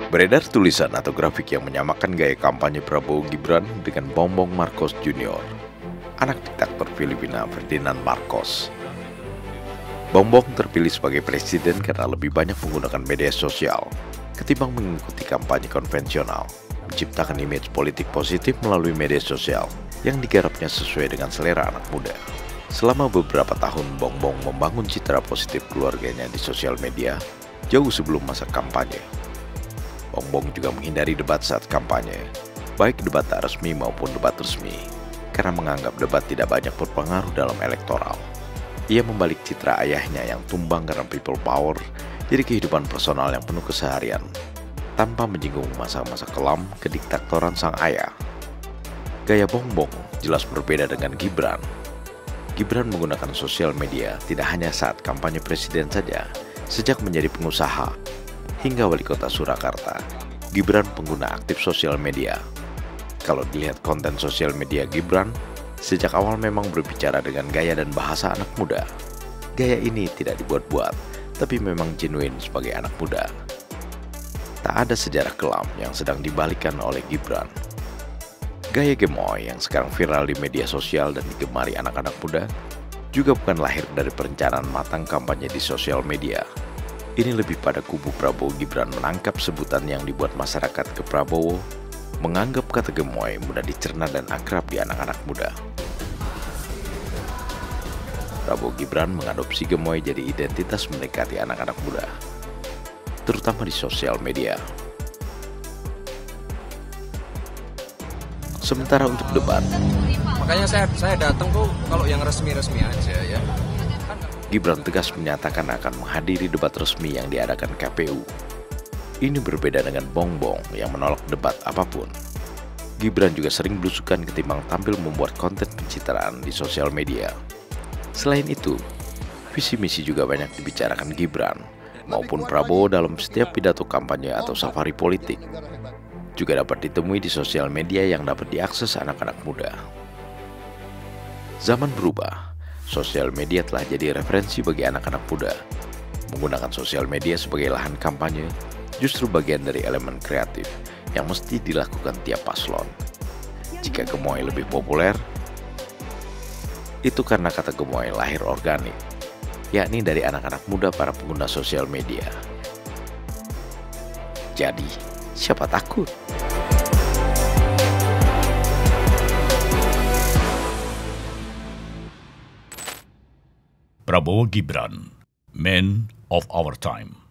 Beredar tulisan atau grafik yang menyamakan gaya kampanye Prabowo Gibran dengan Bongbong Marcos Jr., anak diktator Filipina Ferdinand Marcos. Bongbong terpilih sebagai presiden karena lebih banyak menggunakan media sosial ketimbang mengikuti kampanye konvensional, menciptakan image politik positif melalui media sosial yang digarapnya sesuai dengan selera anak muda. Selama beberapa tahun, Bongbong membangun citra positif keluarganya di sosial media jauh sebelum masa kampanye. Bongbong juga menghindari debat saat kampanye, baik debat tak resmi maupun debat resmi, karena menganggap debat tidak banyak berpengaruh dalam elektoral. Ia membalik citra ayahnya yang tumbang karena people power jadi kehidupan personal yang penuh keseharian, tanpa menyinggung masa-masa kelam kediktatoran sang ayah. Gaya Bongbong jelas berbeda dengan Gibran. Gibran menggunakan sosial media tidak hanya saat kampanye presiden saja, sejak menjadi pengusaha hingga wali kota Surakarta, Gibran pengguna aktif sosial media. Kalau dilihat konten sosial media Gibran, sejak awal memang berbicara dengan gaya dan bahasa anak muda. Gaya ini tidak dibuat-buat, tapi memang genuine sebagai anak muda. Tak ada sejarah kelam yang sedang dibalikkan oleh Gibran. Gaya gemoy yang sekarang viral di media sosial dan digemari anak-anak muda juga bukan lahir dari perencanaan matang kampanye di sosial media. Ini lebih pada kubu Prabowo Gibran menangkap sebutan yang dibuat masyarakat ke Prabowo, menganggap kata gemoy mudah dicerna dan akrab di anak-anak muda. Prabowo Gibran mengadopsi gemoy jadi identitas mendekati anak-anak muda, terutama di sosial media. Sementara untuk debat, makanya saya datang tuh kalau yang resmi-resmi aja ya. Gibran tegas menyatakan akan menghadiri debat resmi yang diadakan KPU. Ini berbeda dengan Bongbong yang menolak debat apapun. Gibran juga sering belusukan ketimbang tampil membuat konten pencitraan di sosial media. Selain itu, visi misi juga banyak dibicarakan Gibran maupun Prabowo dalam setiap pidato kampanye atau safari politik. Juga dapat ditemui di sosial media yang dapat diakses anak-anak muda. Zaman berubah. Sosial media telah jadi referensi bagi anak-anak muda. Menggunakan sosial media sebagai lahan kampanye justru bagian dari elemen kreatif yang mesti dilakukan tiap paslon. Jika gemoy lebih populer, itu karena kata gemoy lahir organik, yakni dari anak-anak muda para pengguna sosial media. Jadi, siapa takut? Prabowo Gibran, Man of Our Time.